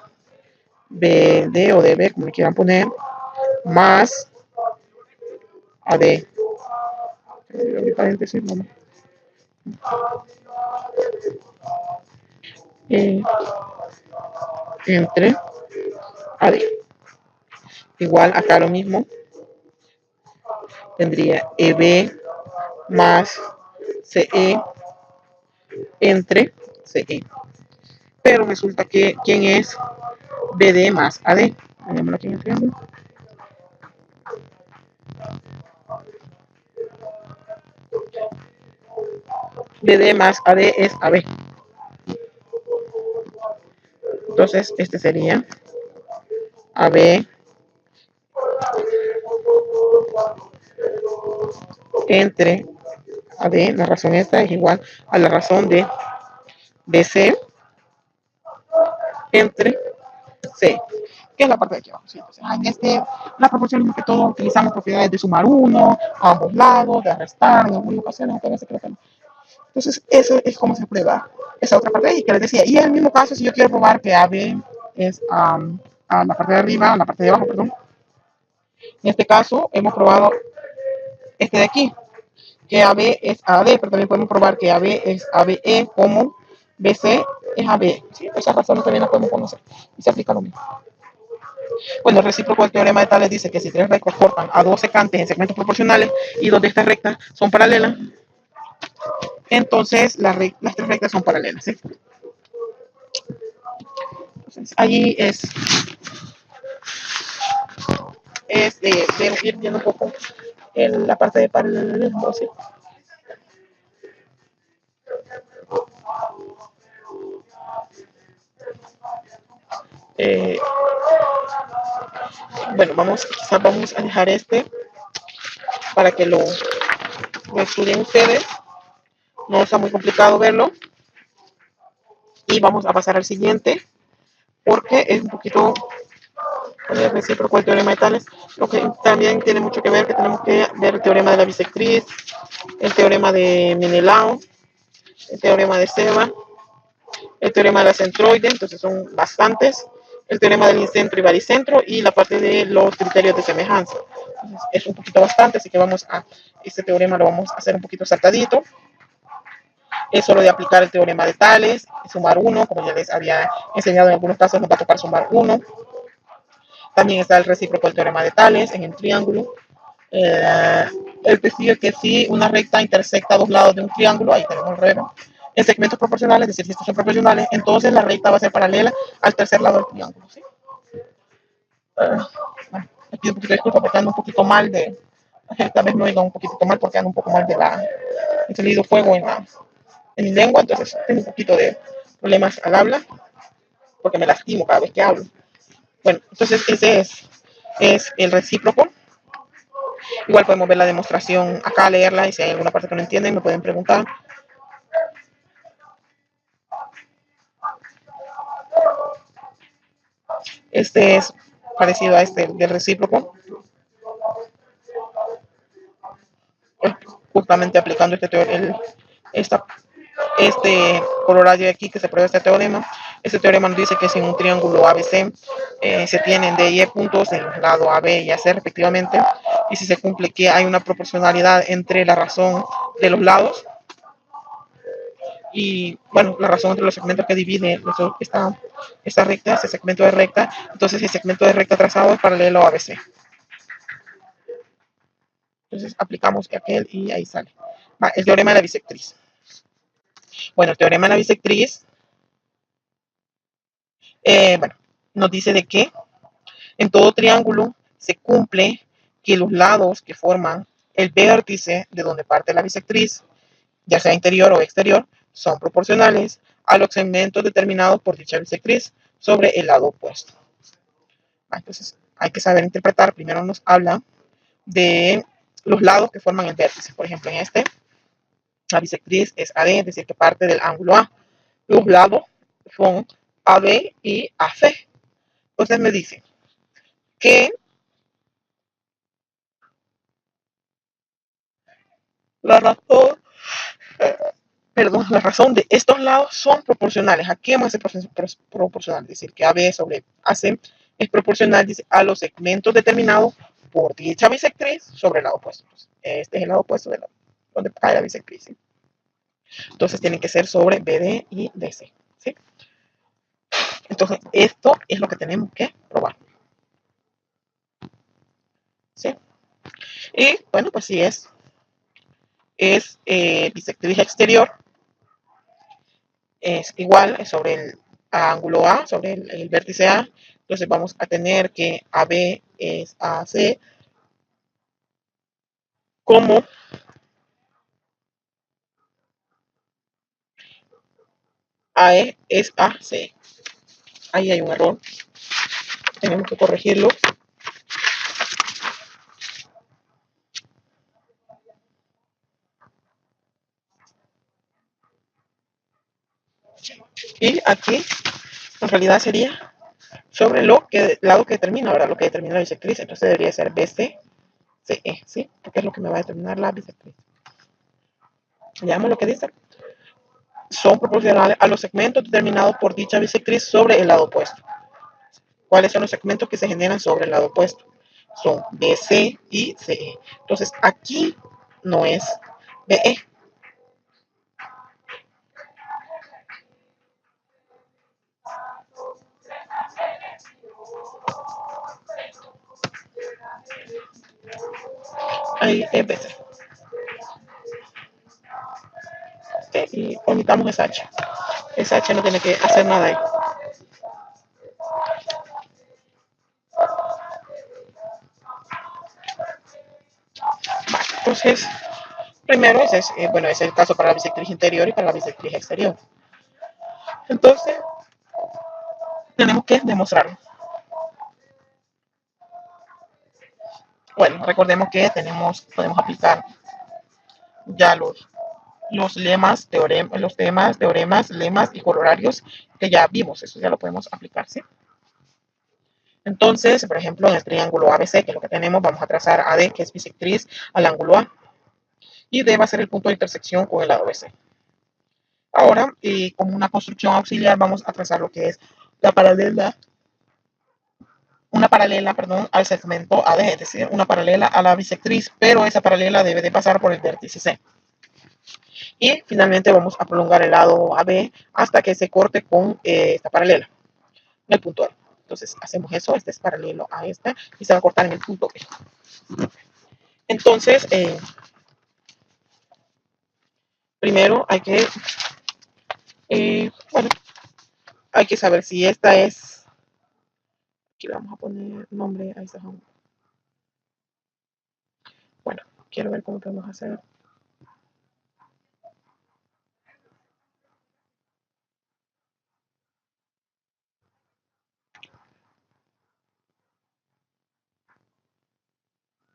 BD o DB, como me quieran poner, más AD. Paréntesis, vamos. Entre AD. Igual acá lo mismo. Tendría EB más CE entre CE. Pero resulta que ¿quién es BD más AD? Ponémoslo aquí en el triángulo. BD más AD es AB. Entonces, este sería AB entre AD, la razón esta es igual a la razón de BC entre C, que es la parte de aquí abajo. ¿Sí? Entonces, en la proporción más que todo utilizamos propiedades de sumar uno a ambos lados, de restar, en algunas ocasiones, entonces, eso es como se prueba esa otra parte y que les decía. Y en el mismo caso, si yo quiero probar que AB es a la parte de arriba, a la parte de abajo, perdón. En este caso, hemos probado este de aquí, que AB es AD, pero también podemos probar que AB es ABE, como BC es AB. ¿Sí? Esas razones también las podemos conocer y se aplica lo mismo. Bueno, el recíproco del teorema de Tales dice que si tres rectas cortan a dos secantes en segmentos proporcionales y dos de estas rectas son paralelas, entonces las tres rectas son paralelas. ¿Sí? Entonces, allí es de ir viendo un poco la parte de paralelismo. ¿Sí? Eh, bueno, quizás vamos a dejar este para que lo estudien ustedes. No está muy complicado verlo. Y vamos a pasar al siguiente, porque es un poquito recíproco el teorema de Tales, lo que también tiene mucho que ver, que tenemos que ver el teorema de la bisectriz, el teorema de Menelao, el teorema de Seba, el teorema de la centroide, entonces son bastantes, el teorema del incentro y baricentro y la parte de los criterios de semejanza. Entonces, es un poquito bastante, así que este teorema lo vamos a hacer un poquito saltadito. Es solo de aplicar el teorema de Tales, sumar uno, como ya les había enseñado en algunos casos, nos va a tocar sumar uno. También está el recíproco del teorema de Tales en el triángulo. El testigo que si una recta intersecta dos lados de un triángulo, ahí tenemos el remo, en segmentos proporcionales, es decir, si estos son proporcionales, entonces la recta va a ser paralela al tercer lado del triángulo. ¿Sí? Bueno, me pido un poquito de disculpa porque ando un poquito mal tal vez no diga un poquito mal porque ando un poco mal he salido fuego en mi lengua, entonces tengo un poquito de problemas al habla porque me lastimo cada vez que hablo. Bueno, entonces ese es el recíproco. Igual podemos ver la demostración acá, leerla y si hay alguna parte que no entienden me pueden preguntar. Este es parecido a este del recíproco. Justamente aplicando este colorario de aquí que se prueba este teorema. Este teorema nos dice que si en un triángulo ABC se tienen D y E puntos en el lado AB y AC respectivamente, y si se cumple que hay una proporcionalidad entre la razón de los lados y, bueno, la razón entre los segmentos que divide esta recta, ese segmento de recta, entonces el segmento de recta trazado es paralelo a ABC. Entonces aplicamos aquel y ahí sale. El teorema de la bisectriz. Bueno, el teorema de la bisectriz, bueno, nos dice de que en todo triángulo se cumple que los lados que forman el vértice de donde parte la bisectriz, ya sea interior o exterior, son proporcionales a los segmentos determinados por dicha bisectriz sobre el lado opuesto. Entonces, hay que saber interpretar. Primero nos habla de los lados que forman el vértice. Por ejemplo, en la bisectriz es AD, es decir, que parte del ángulo A. Los lados son AB y AC. Entonces me dice que la razón, la razón de estos lados son proporcionales. ¿A qué más es proporcional? Es decir, que AB sobre AC es proporcional, dice, a los segmentos determinados por dicha bisectriz sobre el lado opuesto. Este es el lado opuesto de donde cae la bisectriz. ¿Sí? Entonces tienen que ser sobre BD y DC. ¿Sí? Entonces esto es lo que tenemos que probar. ¿Sí? Y bueno, pues si es bisectriz exterior, es igual es sobre el ángulo A, sobre el vértice A. Entonces vamos a tener que AB es AC como AE es AC. Ahí hay un error. Tenemos que corregirlo. Y aquí, en realidad, sería sobre el lado que determina, ¿verdad? Lo que determina la bisectriz. Entonces debería ser BC, CE, ¿sí? Porque es lo que me va a determinar la bisectriz. Veamos lo que dice. Son proporcionales a los segmentos determinados por dicha bisectriz sobre el lado opuesto. ¿Cuáles son los segmentos que se generan sobre el lado opuesto? Son BC y CE. Entonces aquí no es BE. Ahí es BC. Y omitamos esa H. Esa H no tiene que hacer nada ahí. Vale, entonces, primero ese es, bueno, ese es el caso para la bisectriz interior y para la bisectriz exterior. Entonces, tenemos que demostrarlo. Bueno, recordemos que podemos aplicar ya los lemas, los temas, teoremas, lemas y corolarios que ya vimos. Eso ya lo podemos aplicar, ¿sí? Entonces, por ejemplo, en el triángulo ABC, que es lo que tenemos, vamos a trazar AD, que es bisectriz al ángulo A, y D va a ser el punto de intersección con el lado BC. Ahora, como una construcción auxiliar, vamos a trazar lo que es la paralela, una paralela, perdón, al segmento AD, es decir, una paralela a la bisectriz, pero esa paralela debe de pasar por el vértice C. Y finalmente vamos a prolongar el lado AB hasta que se corte con esta paralela, en el punto A. Entonces hacemos eso, este es paralelo a esta y se va a cortar en el punto B. Entonces, primero hay que, bueno, hay que saber si esta es, aquí le vamos a poner nombre a esta. Bueno, quiero ver cómo podemos hacer.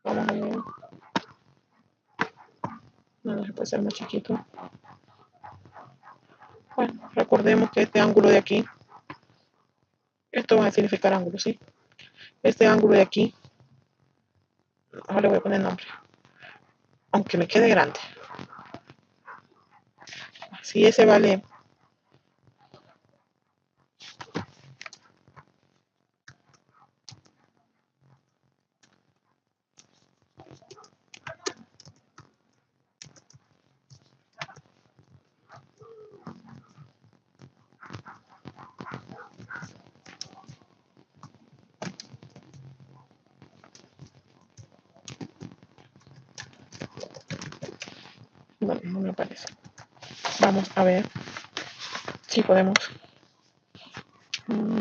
Vamos a ver. No, se puede ser más chiquito. Bueno, recordemos que este ángulo de aquí, esto va a significar ángulo, ¿sí? Este ángulo de aquí, ahora le voy a poner nombre, aunque me quede grande. Si ese vale, bueno, no me parece. Vamos a ver si podemos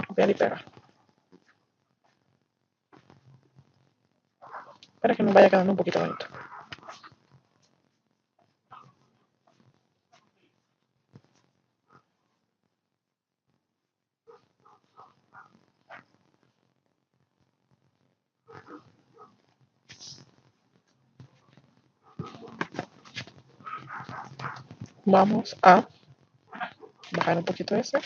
copiar y pegar para que nos vaya quedando un poquito bonito. Vamos a bajar un poquito ese.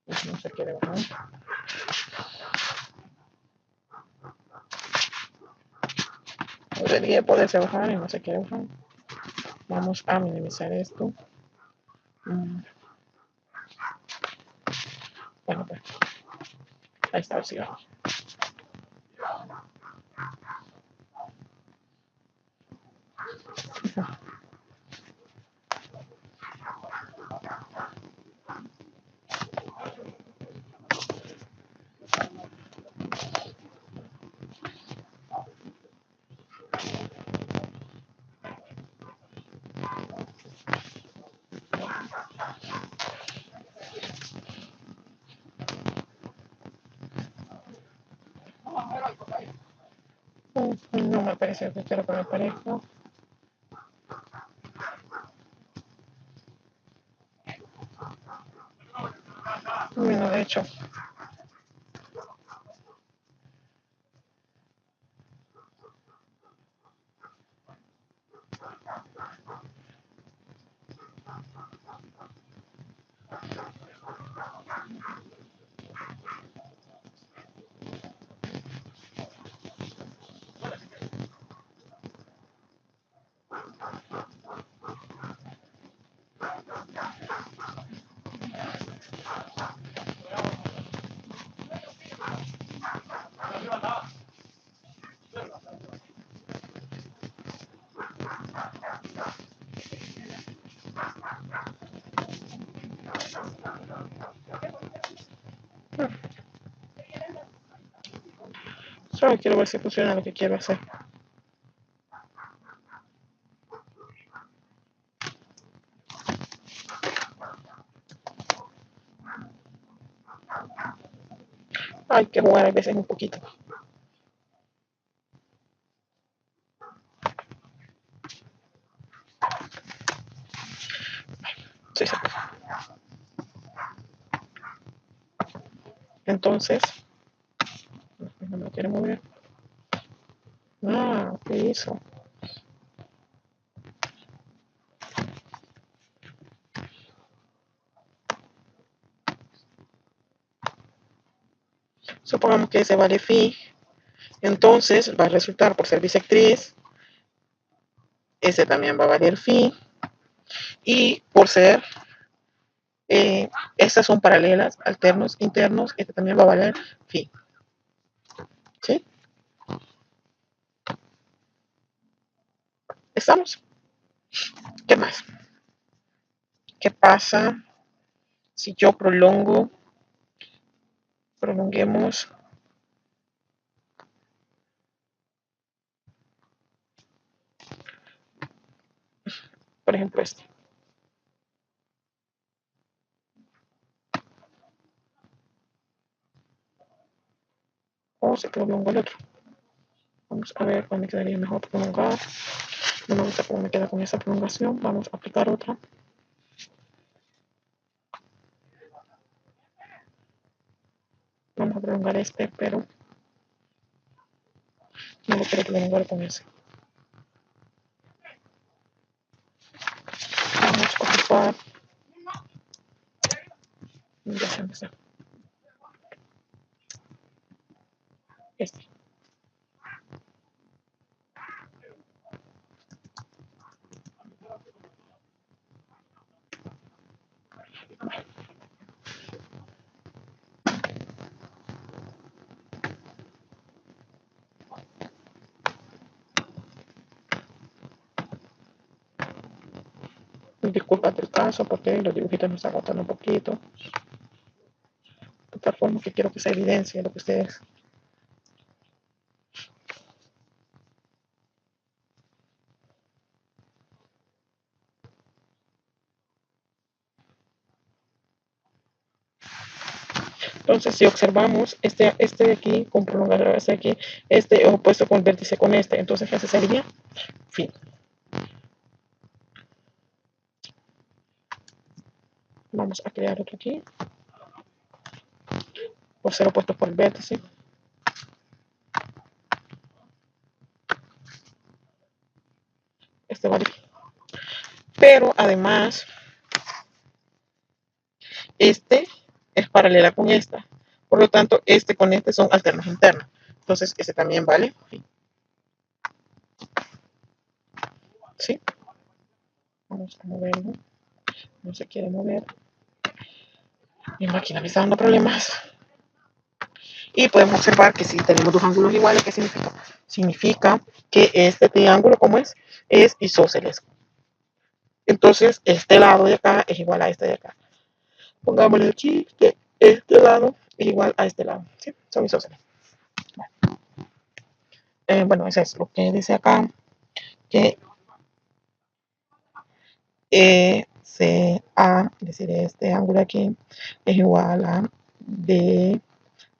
No se quiere bajar. Debería poderse bajar y no se quiere bajar. Vamos a minimizar esto. Bueno, pues ahí está, sí, vamos. No me parece que quiero que me parezca. Bueno, de hecho, solo quiero ver si funciona lo que quiero hacer. Hay que jugar a veces un poquito. Sí, sí. Entonces, no me lo quiere mover. Ah, ¿qué hizo? Supongamos que ese vale phi. Entonces va a resultar por ser bisectriz. Ese también va a valer phi. Y por ser, estas son paralelas, alternos, internos, este también va a valer phi. ¿Sí? ¿Estamos? ¿Qué más? ¿Qué pasa si yo prolonguemos, por ejemplo, este? O se prolonga el otro. Vamos a ver cuál me quedaría mejor prolongar. No me gusta cómo me queda con esa prolongación. Vamos a aplicar otra. Vamos a prolongar este, pero no lo quiero prolongar con ese. Vamos a ocupar. Ya se empezó. Este. Disculpa el caso porque los dibujitos me están agotando un poquito. De tal forma que quiero que se evidencie lo que ustedes. Entonces, si observamos este de aquí con prolongador, este de aquí, este es opuesto con el vértice con este, entonces ¿qué sería? Fin. Vamos a crear otro aquí, por ser opuesto por el vértice. Este vale. Pero además, este es paralela con esta. Por lo tanto, este con este son alternos internos. Entonces, este también vale. ¿Sí? Vamos a moverlo. No se quiere mover. Mi máquina me está dando problemas. Y podemos observar que si tenemos dos ángulos iguales, ¿qué significa? Significa que este triángulo, ¿cómo es? Es isósceles. Entonces, este lado de acá es igual a este de acá. Pongámosle aquí que este lado es igual a este lado. ¿Sí? Son isósceles. Bueno, eso es lo que dice acá, que ECA, es decir, este ángulo aquí, es igual a D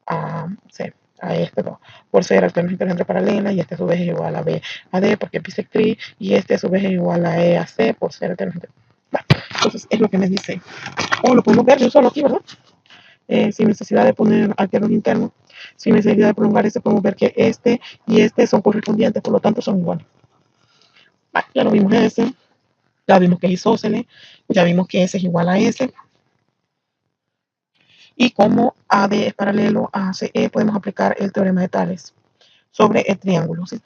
a C, a este, no, por ser alternos internos paralelas, y este a su vez es igual a B a D porque es bisectriz, y este a su vez es igual a E a C por ser alternos internos. Bueno, entonces es lo que me dice. O lo podemos ver de un solo aquí, ¿verdad? sin necesidad de poner alternos internos, sin necesidad de prolongar este, podemos ver que este y este son correspondientes, por lo tanto son iguales. Vale, ya lo vimos ese, ya vimos que es isósceles, ya vimos que S es igual a S, y como AD es paralelo a CE, podemos aplicar el teorema de Tales sobre el triángulo, ¿sí?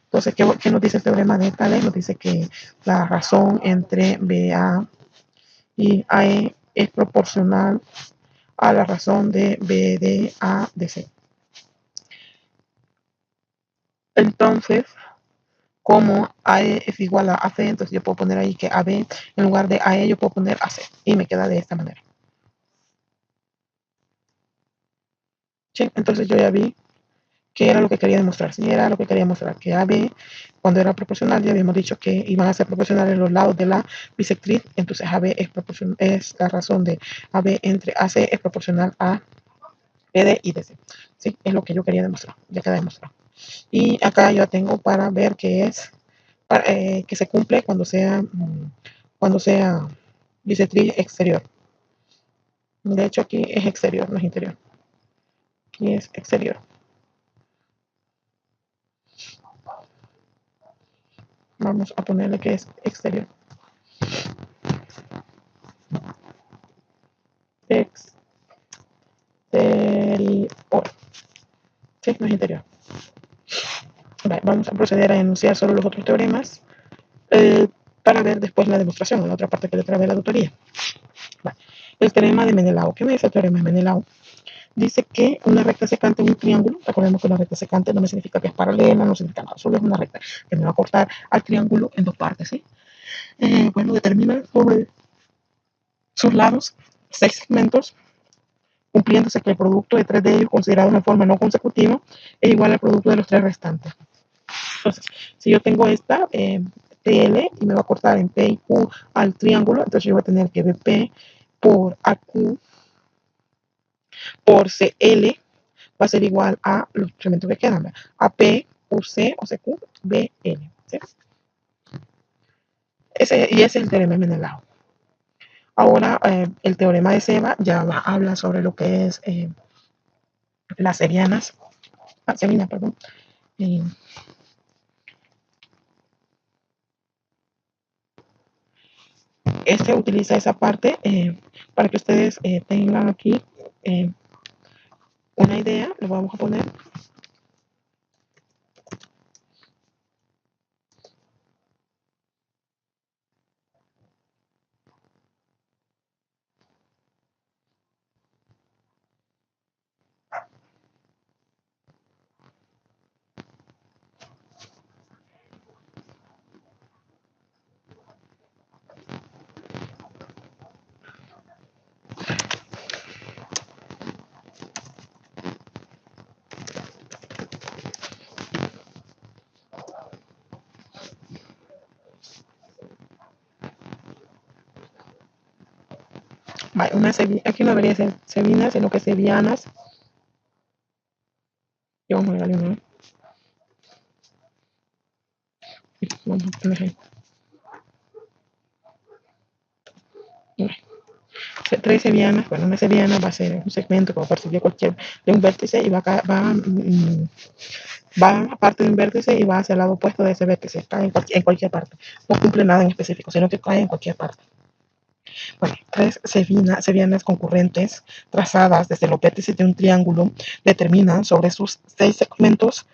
Entonces, ¿qué nos dice el teorema de Tales? Nos dice que la razón entre BA y AE es proporcional a la razón de BDA de C. Entonces, como AE es igual a AC, entonces yo puedo poner ahí que AB, en lugar de AE, yo puedo poner AC, y me queda de esta manera. ¿Sí? Entonces yo ya vi que era lo que quería demostrar. Si era lo que quería mostrar, que AB, cuando era proporcional, ya habíamos dicho que iban a ser proporcionales los lados de la bisectriz, entonces AB es la razón de AB entre AC es proporcional a BD y DC. Sí, es lo que yo quería demostrar, ya queda demostrado. Y acá yo tengo para ver que es que se cumple cuando sea bisectriz exterior. De hecho, aquí es exterior, no es interior. Aquí es exterior. Vamos a ponerle que es exterior. Exterior. Sí, no es interior. Vale, vamos a proceder a enunciar solo los otros teoremas para ver después la demostración, en la otra parte que le trae la tutoría. Vale. El teorema de Menelao. ¿Qué me dice el teorema de Menelao? Dice que una recta secante en un triángulo, recordemos que una recta secante no me significa que es paralela, no significa nada, solo es una recta que me va a cortar al triángulo en dos partes, ¿sí? Bueno, determina sobre sus lados 6 segmentos, cumpliéndose que el producto de 3 de ellos, considerados en forma no consecutiva, es igual al producto de los 3 restantes. Entonces, si yo tengo esta TL y me va a cortar en P y Q al triángulo, entonces yo voy a tener que BP por AQ por CL va a ser igual a los segmentos que quedan, AP, UC o CQ, BL. ¿Sí? Y ese es el teorema de Menelao. Ahora, el teorema de Seba ya habla sobre lo que es las sevianas, perdón. Este utiliza esa parte para que ustedes tengan aquí una idea. Lo vamos a poner. Aquí no debería ser sevinas, sino que sevianas. Y vamos a darle una. Vamos a poner ahí. 3 sevianas, bueno, una seviana va a ser un segmento que va a partir de un vértice y va a parte de un vértice y va hacia el lado opuesto de ese vértice, cae en cualquier parte. No cumple nada en específico, sino que cae en cualquier parte. Bueno, 3 sevianas concurrentes trazadas desde los vértices de un triángulo determinan sobre sus 6 segmentos,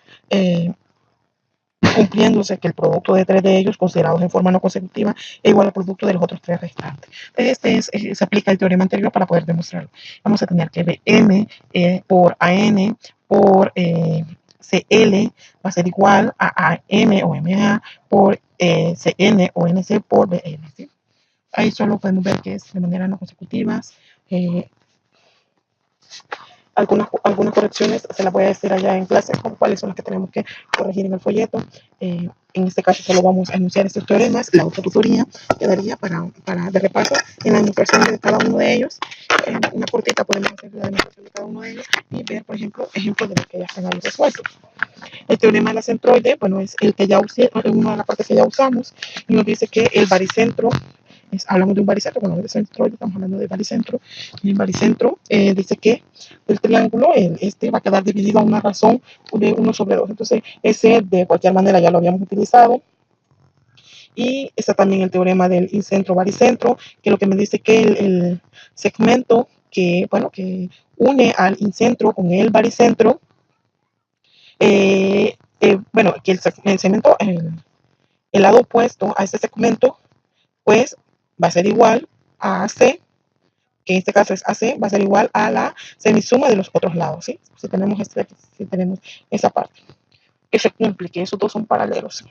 cumpliéndose que el producto de 3 de ellos, considerados en forma no consecutiva, es igual al producto de los otros 3 restantes. Se aplica el teorema anterior para poder demostrarlo. Vamos a tener que Bm por An por Cl va a ser igual a Am o Ma por Cn o Nc por Bl. ¿Sí? Ahí solo podemos ver que es de manera no consecutivas. Algunas correcciones se las voy a decir allá en clase, con cuáles son las que tenemos que corregir en el folleto. En este caso solo vamos a enunciar estos teoremas. La otra tutoría quedaría para de repaso en la demostración de cada uno de ellos. Una cortita podemos hacer la demostración de cada uno de ellos y ver, por ejemplo, ejemplos de los que ya están ahí resueltos. El teorema de la centroide, bueno, es el que ya usé, una de las partes que ya usamos, y nos dice que el baricentro Hablamos de un baricentro, bueno, de centro, estamos hablando de baricentro. Y el baricentro dice que el triángulo este va a quedar dividido a una razón de 1/2. Entonces, ese de cualquier manera ya lo habíamos utilizado. Y está también el teorema del incentro-baricentro, que lo que me dice que el segmento bueno, que une al incentro con el baricentro, bueno, que el segmento, el lado opuesto a ese segmento, pues va a ser igual a AC, que en este caso es AC, va a ser igual a la semisuma de los otros lados, ¿sí? Si tenemos esa parte, que se cumple, que esos dos son paralelos.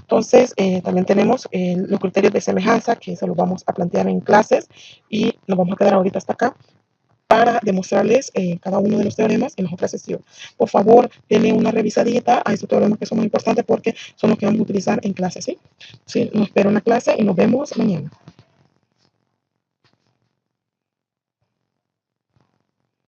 Entonces, también tenemos los criterios de semejanza, que se los vamos a plantear en clases, y nos vamos a quedar ahorita hasta acá para demostrarles cada uno de los teoremas en las otras sesiones. Por favor, denle una revisadita a estos teoremas que son muy importantes porque son los que vamos a utilizar en clase, ¿sí? Sí, nos espero en la clase y nos vemos mañana.